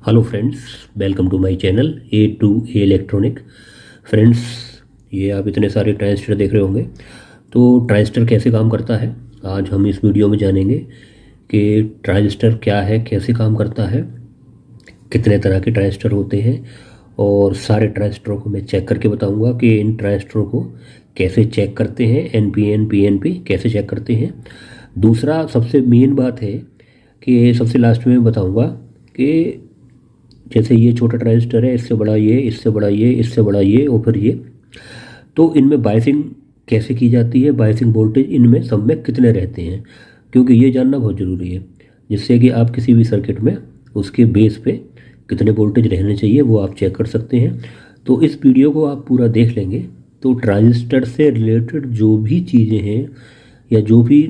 Hello friends, welcome to my channel A to A electronic. Friends, ये आप इतने सारे ट्रांजिस्टर देख रहे होंगे। तो ट्रांजिस्टर कैसे काम करता है, आज हम इस वीडियो में जानेंगे कि ट्रांजिस्टर क्या है, कैसे काम करता है, कितने तरह के ट्रांजिस्टर होते हैं और सारे ट्रांजिस्टरों को मैं चेक करके बताऊंगा कि इन ट्रांजिस्टरों को कैसे चेक करते हैं, एनपीएन पीएनपी कैसे चेक करते हैं। दूसरा सबसे मेन बात है कि सबसे लास्ट में बताऊंगा कि जैसे ये छोटा ट्रांजिस्टर है, इससे बड़ा ये, इससे बड़ा ये, इससे बड़ा ये और फिर ये, तो इनमें बायसिंग कैसे की जाती है, बायसिंग वोल्टेज इनमें सब में कितने रहते हैं, क्योंकि ये जानना बहुत ज़रूरी है, जिससे कि आप किसी भी सर्किट में उसके बेस पे कितने वोल्टेज रहने चाहिए वो आप चेक कर सकते हैं। तो इस वीडियो को आप पूरा देख लेंगे तो ट्रांजिस्टर से रिलेटेड जो भी चीज़ें हैं या जो भी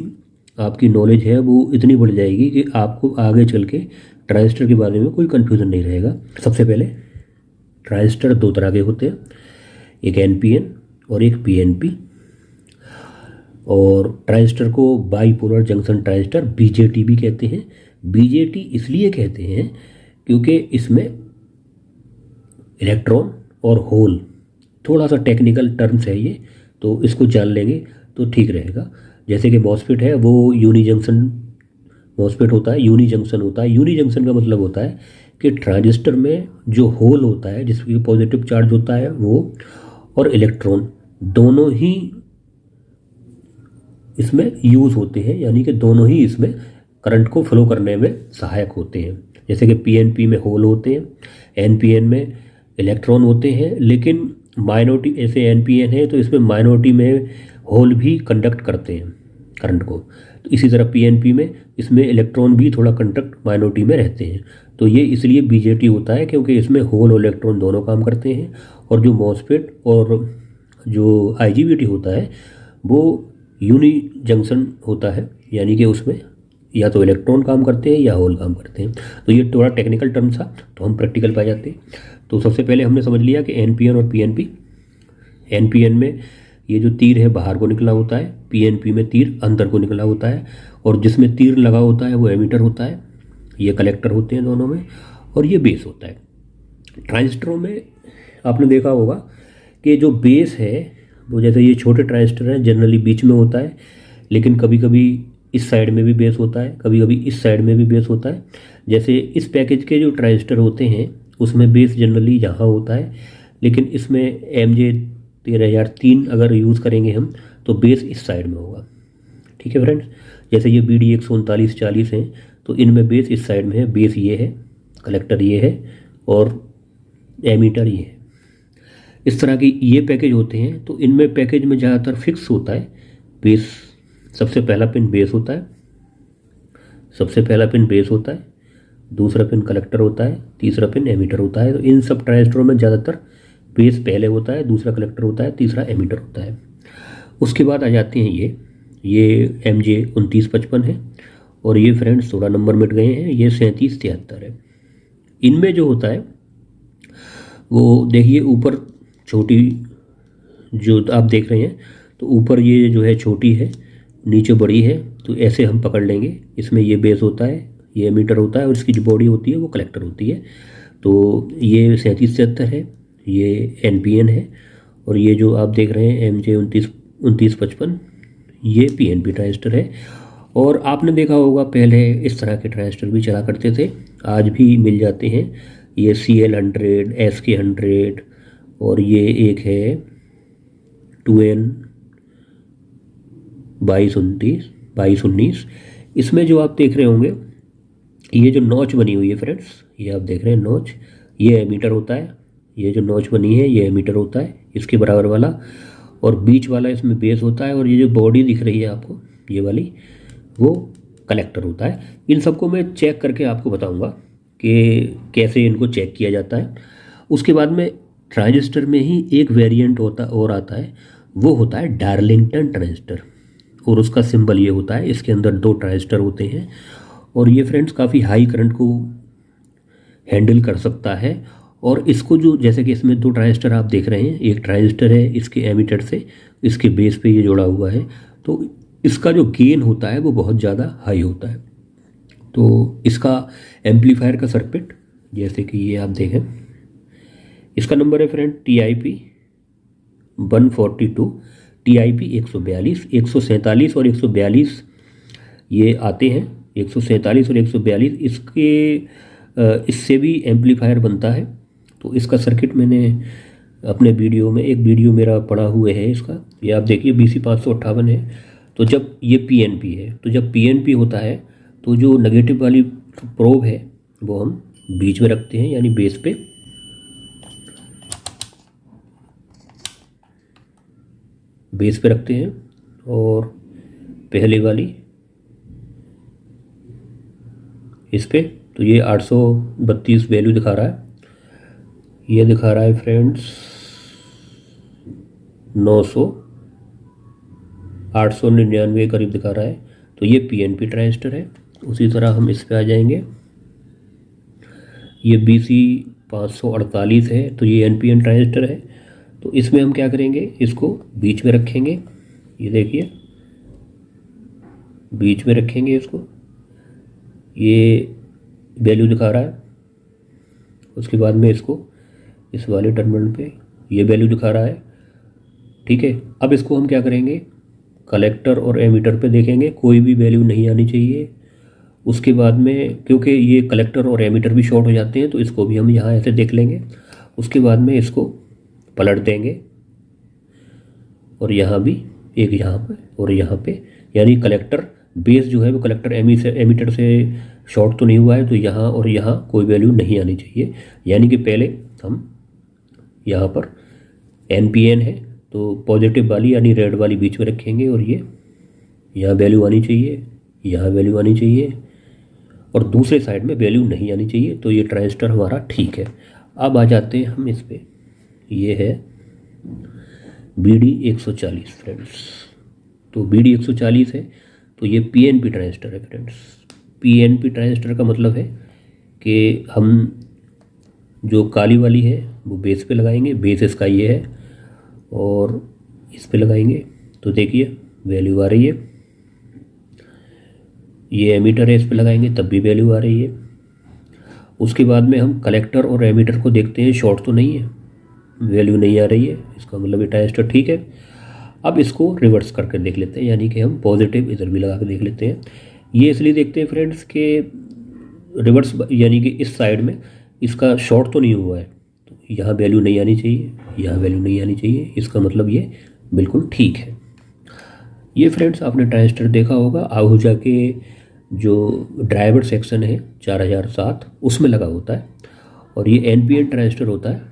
आपकी नॉलेज है वो इतनी बढ़ जाएगी कि आपको आगे चल के ट्रांजिस्टर के बारे में कोई कन्फ्यूज़न नहीं रहेगा। सबसे पहले, ट्रांजिस्टर दो तरह के होते हैं, एक एनपीएन और एक पीएनपी। और ट्रांजिस्टर को बाईपोलर जंक्शन ट्रांजिस्टर बीजेटी भी कहते हैं। बीजेटी इसलिए कहते हैं क्योंकि इसमें इलेक्ट्रॉन और होल, थोड़ा सा टेक्निकल टर्म्स है ये, तो इसको जान लेंगे तो ठीक रहेगा। जैसे कि मॉसफेट है वो यूनी जंक्शन मॉसफेट होता है, यूनी जंक्शन होता है। यूनी जंक्शन का मतलब होता है कि ट्रांजिस्टर में जो होल होता है जिसकी पॉजिटिव चार्ज होता है वो, और इलेक्ट्रॉन दोनों ही इसमें यूज़ होते हैं, यानी कि दोनों ही इसमें करंट को फ्लो करने में सहायक होते हैं। जैसे कि पीएनपी में होल होते हैं, एनपीएन में इलेक्ट्रॉन होते हैं, लेकिन माइनॉरिटी, ऐसे एनपीएन है तो इसमें माइनॉरिटी में होल भी कंडक्ट करते हैं करंट को। तो इसी तरह पीएनपी में इसमें इलेक्ट्रॉन भी थोड़ा कंडक्ट माइनॉरिटी में रहते हैं। तो ये इसलिए बीजेटी होता है क्योंकि इसमें होल और इलेक्ट्रॉन दोनों काम करते हैं। और जो मॉसफेट और जो आईजीबीटी होता है वो यूनी जंक्शन होता है, यानी कि उसमें या तो इलेक्ट्रॉन काम करते हैं या होल काम करते हैं। तो ये थोड़ा टेक्निकल टर्म था, तो हम प्रैक्टिकल पे आ जाते हैं। तो सबसे पहले हमने समझ लिया कि एनपीएन और पीएनपी। एनपीएन में ये जो तीर है बाहर को निकला होता है, पीएनपी में तीर अंदर को निकला होता है, और जिसमें तीर लगा होता है वो एमीटर होता है। ये कलेक्टर होते हैं दोनों में, और ये बेस होता है। ट्रांजिस्टरों में आपने देखा होगा कि जो बेस है वो, जैसे ये छोटे ट्रांजिस्टर हैं जनरली बीच में होता है, लेकिन कभी कभी इस साइड में भी बेस होता है, कभी कभी इस साइड में भी बेस होता है। जैसे इस पैकेज के जो ट्रांजिस्टर होते हैं उसमें बेस जनरली यहाँ होता है, लेकिन इसमें MJ13003 अगर यूज़ करेंगे हम तो बेस इस साइड में होगा। ठीक है फ्रेंड्स, जैसे ये BD13940 हैं तो इनमें बेस इस साइड में है। बेस ये है, कलेक्टर ये है और एमीटर ये है। इस तरह के ये पैकेज होते हैं। तो इनमें पैकेज में ज़्यादातर फिक्स होता है बेस। सबसे पहला पिन बेस होता है, सबसे पहला पिन बेस होता है, दूसरा पिन कलेक्टर होता है, तीसरा पिन एमीटर होता है। तो इन सब ट्रांजिस्टरों में ज़्यादातर बेस पहले होता है, दूसरा कलेक्टर होता है, तीसरा एमीटर होता है। उसके बाद आ जाते हैं ये MJ2955 है, और ये फ्रेंड्स थोड़ा नंबर मिट गए हैं, ये 3773 है। इनमें जो होता है वो देखिए, ऊपर छोटी जो आप देख रहे हैं, तो ऊपर ये जो है छोटी है, नीचे बड़ी है, तो ऐसे हम पकड़ लेंगे। इसमें ये बेस होता है, ये एमीटर होता है, और इसकी जो बॉडी होती है वो कलेक्टर होती है। तो ये 3773 है, ये एनपीएन है, और ये जो आप देख रहे हैं MJ2955 ये पीएनपी ट्रांजिस्टर है। और आपने देखा होगा पहले इस तरह के ट्रांजिस्टर भी चला करते थे, आज भी मिल जाते हैं। ये CL100, SK100, और ये एक है 2N2219। इसमें जो आप देख रहे होंगे, ये जो नॉच बनी हुई है फ्रेंड्स, ये आप देख रहे हैं नॉच, ये एमीटर होता है। ये जो नॉच बनी है ये एमीटर होता है, इसके बराबर वाला, और बीच वाला इसमें बेस होता है, और ये जो बॉडी दिख रही है आपको ये वाली, वो कलेक्टर होता है। इन सबको मैं चेक करके आपको बताऊंगा कि कैसे इनको चेक किया जाता है। उसके बाद में ट्रांजिस्टर में ही एक वेरिएंट होता और आता है, वो होता है डार्लिंगटन ट्रांजिस्टर, और उसका सिंबल ये होता है। इसके अंदर दो ट्रांजिस्टर होते हैं, और ये फ्रेंड्स काफ़ी हाई करंट को हैंडल कर सकता है। और इसको जो, जैसे कि इसमें दो ट्रांजिस्टर आप देख रहे हैं, एक ट्रांजिस्टर है इसके एमीटर से इसके बेस पे ये जोड़ा हुआ है, तो इसका जो गेन होता है वो बहुत ज़्यादा हाई होता है। तो इसका एम्पलीफायर का सर्किट जैसे कि ये आप देखें, इसका नंबर है फ्रेंड TIP 142, TIP 142, 147 और 142 ये आते हैं। 147 और 142 इससे भी एम्पलीफायर बनता है। तो इसका सर्किट मैंने अपने वीडियो में, एक वीडियो मेरा पड़ा हुआ है इसका, ये आप देखिए BC 558 है। तो जब ये PNP है, तो जब PNP होता है तो जो नेगेटिव वाली प्रोब है वो हम बीच में रखते हैं, यानी बेस पे। बेस पे रखते हैं और पहले वाली इस पे। तो ये 832 वैल्यू दिखा रहा है, ये दिखा रहा है फ्रेंड्स 900, 899 करीब दिखा रहा है। तो ये PNP ट्रांजिस्टर है। उसी तरह हम इस पे आ जाएंगे, ये BC 548 है, तो ये NPN ट्रांजिस्टर है। तो इसमें हम क्या करेंगे, इसको बीच में रखेंगे, ये देखिए बीच में रखेंगे इसको, ये वैल्यू दिखा रहा है। उसके बाद में इसको इस वाले टर्मिनल पे ये वैल्यू दिखा रहा है, ठीक है। अब इसको हम क्या करेंगे, कलेक्टर और एमीटर पे देखेंगे, कोई भी वैल्यू नहीं आनी चाहिए। उसके बाद में क्योंकि ये कलेक्टर और एमीटर भी शॉर्ट हो जाते हैं, तो इसको भी हम यहाँ ऐसे देख लेंगे। उसके बाद में इसको पलट देंगे और यहाँ भी एक, यहाँ पे और यहाँ पे, यानी कलेक्टर बेस जो है वो कलेक्टर एमीटर से शॉर्ट तो नहीं हुआ है, तो यहाँ और यहाँ कोई वैल्यू नहीं आनी चाहिए। यानी कि पहले हम यहाँ पर NPN है तो पॉजिटिव वाली यानी रेड वाली बीच में रखेंगे, और ये यहाँ वैल्यू आनी चाहिए, यहाँ वैल्यू आनी चाहिए, और दूसरे साइड में वैल्यू नहीं आनी चाहिए। तो ये ट्रांजिस्टर हमारा ठीक है। अब आ जाते हैं हम इस पे, ये है BD 140 फ्रेंड्स। तो BD 140 है, तो ये PNP ट्रांजिस्टर है फ्रेंड्स। PNP ट्रांजिस्टर का मतलब है कि हम जो काली वाली है वो बेस पे लगाएंगे, बेस इसका ये है, और इस पे लगाएंगे। तो देखिए वैल्यू आ रही है, ये एमीटर है, इस पे लगाएंगे तब भी वैल्यू आ रही है। उसके बाद में हम कलेक्टर और एमीटर को देखते हैं, शॉर्ट तो नहीं है, वैल्यू नहीं आ रही है, इसका मतलब ये ट्रांजिस्टर ठीक है। अब इसको रिवर्स करके देख लेते हैं, यानी कि हम पॉजिटिव इधर भी लगा के देख लेते हैं। ये इसलिए देखते हैं फ्रेंड्स के रिवर्स, यानी कि इस साइड में इसका शॉर्ट तो नहीं हुआ है, तो यहाँ वैल्यू नहीं आनी चाहिए, यहाँ वैल्यू नहीं आनी चाहिए, इसका मतलब ये बिल्कुल ठीक है। ये फ्रेंड्स आपने ट्रांजिस्टर देखा होगा, आहूजा के जो ड्राइवर सेक्शन है 4007 उसमें लगा होता है, और ये NPN ट्रांजिस्टर होता है।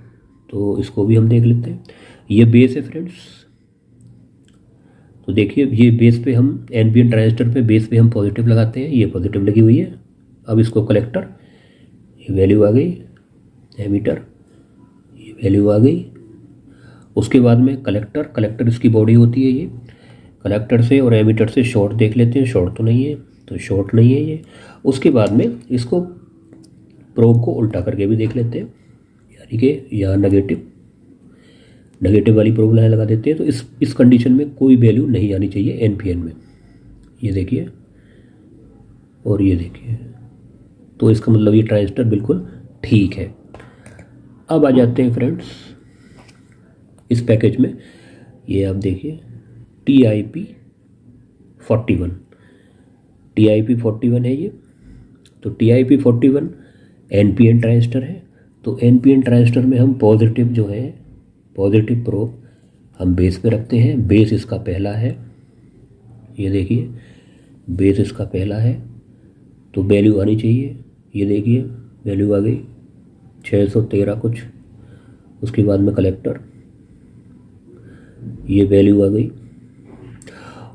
तो इसको भी हम देख लेते हैं, ये बेस है फ्रेंड्स। तो देखिए ये बेस पे हम NPN ट्रांजिस्टर पे बेस पे हम पॉजिटिव लगाते हैं, ये पॉजिटिव लगी हुई है। अब इसको कलेक्टर, ये वैल्यू आ गई, एमीटर, ये वैल्यू आ गई। उसके बाद में कलेक्टर इसकी बॉडी होती है, ये कलेक्टर से और एमीटर से शॉर्ट देख लेते हैं, शॉर्ट तो नहीं है, तो शॉर्ट नहीं है ये। उसके बाद में इसको प्रोब को उल्टा करके भी देख लेते हैं, यानी कि यहाँ नेगेटिव वाली प्रोब लाइन लगा देते हैं। तो इस कंडीशन में कोई वैल्यू नहीं आनी चाहिए NPN में, ये देखिए और ये देखिए। तो इसका मतलब ये ट्रांजिस्टर बिल्कुल ठीक है। अब आ जाते हैं फ्रेंड्स इस पैकेज में, ये आप देखिए TIP 41, TIP 41 है ये। तो TIP 41 NPN ट्रांजिस्टर है। तो NPN ट्रांजिस्टर में हम पॉजिटिव जो है, पॉजिटिव प्रोब हम बेस पे रखते हैं। बेस इसका पहला है, ये देखिए बेस इसका पहला है, तो वैल्यू आनी चाहिए, ये देखिए वैल्यू आ गई 613 कुछ। उसके बाद में कलेक्टर, ये वैल्यू आ गई।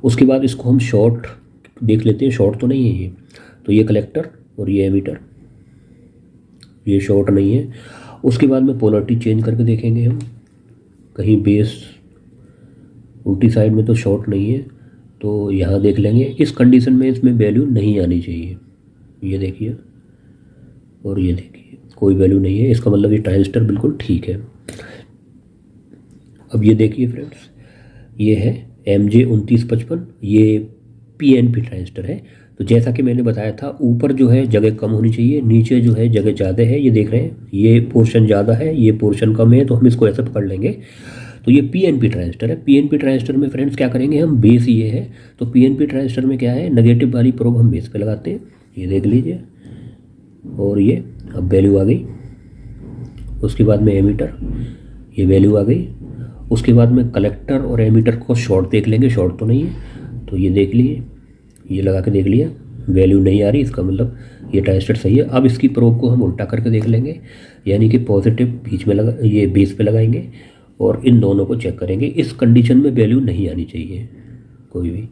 उसके बाद इसको हम शॉर्ट देख लेते हैं, शॉर्ट तो नहीं है ये, तो ये कलेक्टर और ये एमीटर, ये शॉर्ट नहीं है। उसके बाद में पोलरिटी चेंज करके देखेंगे हम, कहीं बेस उल्टी साइड में तो शॉर्ट नहीं है, तो यहाँ देख लेंगे। इस कंडीशन में इसमें वैल्यू नहीं आनी चाहिए, ये देखिए और ये देखिए कोई वैल्यू नहीं है, इसका मतलब ये ट्रांजिस्टर बिल्कुल ठीक है। अब ये देखिए फ्रेंड्स, ये है MJ 2955, ये PNP ट्रांजिस्टर है। तो जैसा कि मैंने बताया था, ऊपर जो है जगह कम होनी चाहिए, नीचे जो है जगह ज़्यादा है। ये देख रहे हैं, ये पोर्शन ज़्यादा है, ये पोर्शन कम है, तो हम इसको ऐसे पकड़ लेंगे। तो ये पीएनपी ट्रांजिस्टर है। पीएनपी ट्रांजिस्टर में फ्रेंड्स क्या करेंगे हम, बेस ये है, तो पीएनपी ट्रांजिस्टर में क्या है, नेगेटिव वाली प्रोब हम बेस पे लगाते हैं, ये देख लीजिए। और ये अब वैल्यू आ गई। उसके बाद में एमीटर, ये वैल्यू आ गई। उसके बाद में कलेक्टर और एमीटर को शॉर्ट देख लेंगे, शॉर्ट तो नहीं है, तो ये देख लिए, ये लगा के देख लिया, वैल्यू नहीं आ रही, इसका मतलब ये ट्रांजिस्टर सही है। अब इसकी प्रोब को हम उल्टा करके देख लेंगे, यानी कि पॉजिटिव बीच में लगा, ये बेस पे लगाएंगे और इन दोनों को चेक करेंगे। इस कंडीशन में वैल्यू नहीं आनी चाहिए कोई भी।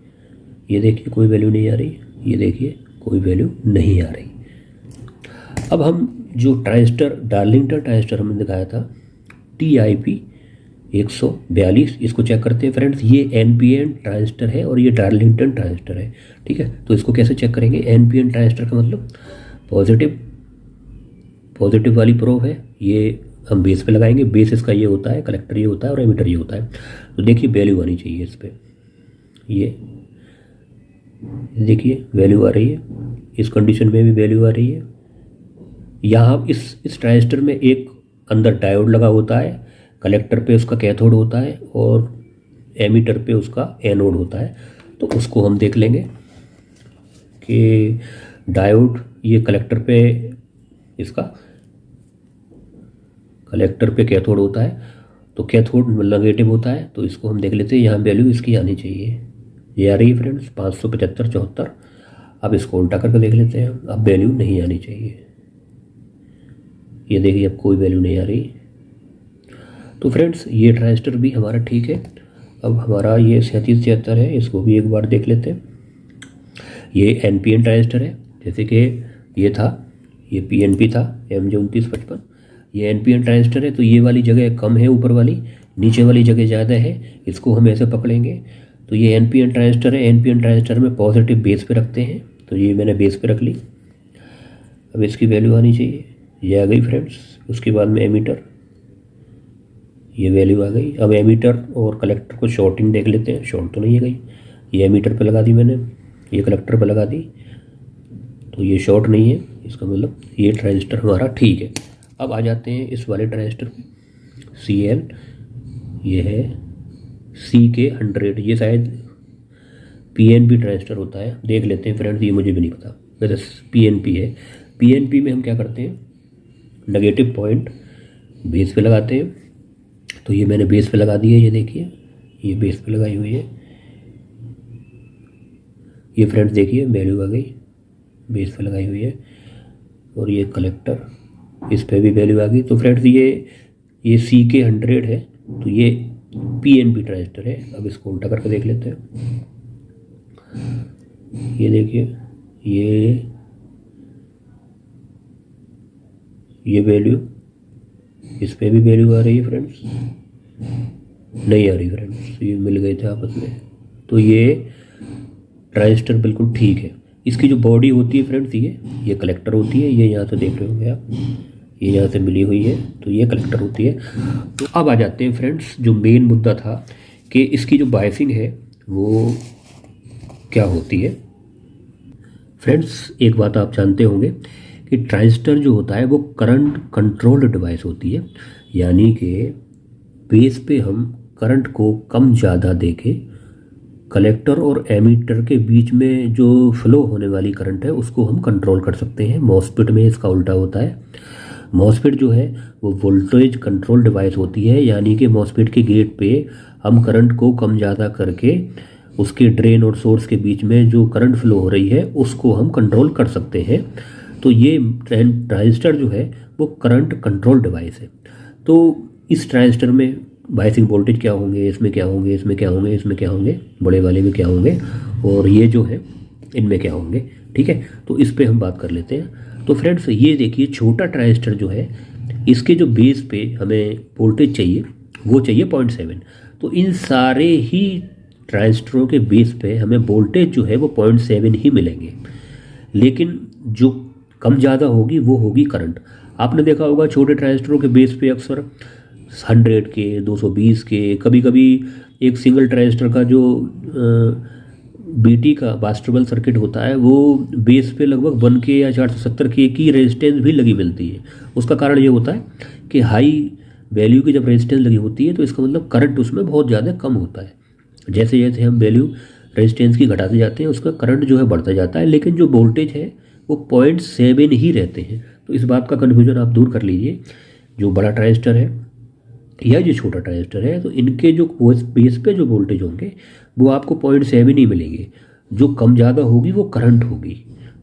ये देखिए कोई वैल्यू नहीं आ रही, ये देखिए कोई वैल्यू नहीं आ रही। अब हम जो ट्रांजिस्टर, डार्लिंगटन ट्रांजिस्टर हमने दिखाया था TIP 142, इसको चेक करते हैं फ्रेंड्स। ये NPN ट्रांजिस्टर है और ये डार्लिंगटन ट्रांजिस्टर है, ठीक है। तो इसको कैसे चेक करेंगे, NPN ट्रांजिस्टर का मतलब पॉजिटिव वाली प्रोब है, ये हम बेस पे लगाएंगे, बेस इसका ये होता है, कलेक्टर ये होता है और एमीटर ये होता है। तो देखिए वैल्यू आनी चाहिए इस पर, ये देखिए वैल्यू आ रही है, इस कंडीशन में भी वैल्यू आ रही है। यहाँ इस ट्रांजिस्टर में एक अंदर डायोड लगा होता है, कलेक्टर पे उसका कैथोड होता है और एमीटर पे उसका एनोड होता है। तो उसको हम देख लेंगे कि डायोड ये कलेक्टर पे, इसका कलेक्टर पे कैथोड होता है, तो कैथोड नेगेटिव होता है, तो इसको हम देख लेते हैं। यहाँ वैल्यू इसकी आनी चाहिए, ये आ रही है फ्रेंड्स 575/74। अब इसको उल्टा करके देख लेते हैं, अब वैल्यू नहीं आनी चाहिए, ये देखिए अब कोई वैल्यू नहीं आ रही। तो फ्रेंड्स ये ट्रांजिस्टर भी हमारा ठीक है। अब हमारा ये 3773 है, इसको भी एक बार देख लेते हैं। ये NPN ट्रांजिस्टर है, जैसे कि ये था, ये PNP था MJ2955। ये NPN ट्रांजिस्टर है, तो ये वाली जगह कम है ऊपर वाली, नीचे वाली जगह ज़्यादा है, इसको हम ऐसे पकड़ेंगे। तो ये NPN ट्रांजिस्टर है, NPN ट्रांजिस्टर में पॉजिटिव बेस पे रखते हैं, तो ये मैंने बेस पे रख ली। अब इसकी वैल्यू आनी चाहिए, ये आ गई फ्रेंड्स। उसके बाद में एमीटर, ये वैल्यू आ गई। अब एमीटर और कलेक्टर को शॉर्टिंग देख लेते हैं, शॉर्ट तो नहीं है गई, ये एमीटर पे लगा दी मैंने, ये कलेक्टर पे लगा दी, तो ये शॉर्ट नहीं है, इसका मतलब ये ट्रांजिस्टर हमारा ठीक है। अब आ जाते हैं इस वाले ट्रांजिस्टर पे, CL, ये है CK100, ये शायद PNP ट्रांजिस्टर होता है, देख लेते हैं फ्रेंड्स, ये मुझे भी नहीं पता, वैसे PNP है। PNP में हम क्या करते हैं, नेगेटिव पॉइंट बेस पे लगाते हैं, तो ये मैंने बेस पे लगा दी है, ये देखिए ये बेस पे लगाई हुई है। ये फ्रेंड्स देखिए वैल्यू आ गई, बेस पे लगाई हुई है। और ये कलेक्टर, इस पे भी वैल्यू आ गई। तो फ्रेंड्स ये CK100 है, तो ये PNP ट्रांजिस्टर है। अब इसको उल्टा करके देख लेते हैं, ये देखिए ये वैल्यू, इस पे भी वैल्यू आ रही है फ्रेंड्स, नहीं आ रही फ्रेंड्स, ये मिल गए थे आपस में। तो ये ट्रांजिस्टर बिल्कुल ठीक है। इसकी जो बॉडी होती है फ्रेंड्स, ये कलेक्टर होती है, ये यहाँ से देख रहे होंगे आप, ये यहाँ से मिली हुई है, तो ये कलेक्टर होती है। तो अब आ जाते हैं फ्रेंड्स, जो मेन मुद्दा था कि इसकी जो बायसिंग है वो क्या होती है। फ्रेंड्स एक बात आप जानते होंगे कि ट्रांजिस्टर जो होता है वो करंट कंट्रोल्ड डिवाइस होती है, यानी कि बेस पे हम करंट को कम ज़्यादा देके कलेक्टर और एमीटर के बीच में जो फ्लो होने वाली करंट है उसको हम कंट्रोल कर सकते हैं। मॉसफेट में इसका उल्टा होता है। मॉसफेट जो है वो वोल्टेज कंट्रोल डिवाइस होती है, यानी कि मॉसफेट के गेट पे हम करंट को कम ज़्यादा करके उसके ड्रेन और सोर्स के बीच में जो करंट फ्लो हो रही है उसको हम कंट्रोल कर सकते हैं। तो ये ट्रांजिस्टर जो है वो करंट कंट्रोल डिवाइस है। तो इस ट्रांजिस्टर में बायसिंग वोल्टेज क्या होंगे, इसमें क्या होंगे, इसमें क्या होंगे, इसमें क्या होंगे, बड़े वाले में क्या होंगे और ये जो है इनमें क्या होंगे, ठीक है। तो इस पे हम बात कर लेते हैं। तो फ्रेंड्स ये देखिए छोटा ट्रांजिस्टर जो है, इसके जो बेस पे हमें वोल्टेज चाहिए वो चाहिए 0.7। तो इन सारे ही ट्रांजिस्टरों के बेस पे हमें वोल्टेज जो है वो 0.7 ही मिलेंगे, लेकिन जो कम ज़्यादा होगी वो होगी करंट। आपने देखा होगा छोटे ट्रांजिस्टरों के बेस पे अक्सर 100 के, 220 के, कभी कभी एक सिंगल ट्रांजिस्टर का जो बीटी का बास्टेबल सर्किट होता है वो बेस पे लगभग 1K या 470K की रेजिस्टेंस भी लगी मिलती है। उसका कारण ये होता है कि हाई वैल्यू की जब रेजिस्टेंस लगी होती है तो इसका मतलब करंट उसमें बहुत ज़्यादा कम होता है। जैसे जैसे हम वैल्यू रेजिस्टेंस की घटाते जाते हैं उसका करंट जो है बढ़ता जाता है, लेकिन जो वोल्टेज है वो 0.7 ही रहते हैं। तो इस बात का कन्फ्यूजन आप दूर कर लीजिए। जो बड़ा ट्रांजिस्टर है या जो छोटा ट्रांजिस्टर है तो इनके जो बेस पे जो वोल्टेज होंगे वो आपको 0.7 ही मिलेंगे। जो कम ज़्यादा होगी वो करंट होगी।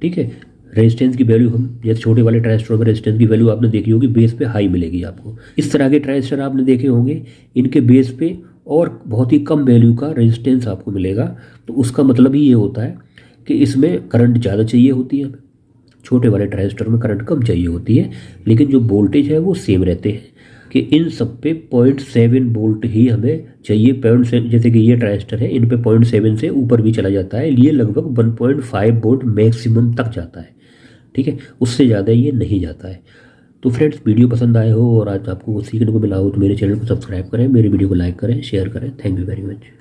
ठीक है, रेजिस्टेंस की वैल्यू हम जैसे छोटे वाले ट्रांजिस्टर में रेजिस्टेंस की वैल्यू आपने देखी होगी बेस पे हाई मिलेगी आपको। इस तरह के ट्रांजिस्टर आपने देखे होंगे, इनके बेस पे और बहुत ही कम वैल्यू का रेजिस्टेंस आपको मिलेगा। तो उसका मतलब ही ये होता है कि इसमें करंट ज़्यादा चाहिए होती है हमें, छोटे वाले ट्रांजिस्टर में करंट कम चाहिए होती है, लेकिन जो वोल्टेज है वो सेम रहते हैं कि इन सब पे 0.7 वोल्ट ही हमें चाहिए। 0.7 जैसे कि ये ट्रांजिस्टर है इन पे 0.7 से ऊपर भी चला जाता है, ये लगभग 1.5 वोल्ट मैक्सिमम तक जाता है। ठीक है, उससे ज़्यादा ये नहीं जाता है। तो फ्रेंड्स, वीडियो पसंद आए हो और आज आपको सीखने को मिला हो तो मेरे चैनल को सब्सक्राइब करें, मेरे वीडियो को लाइक करें, शेयर करें। Thank you very much.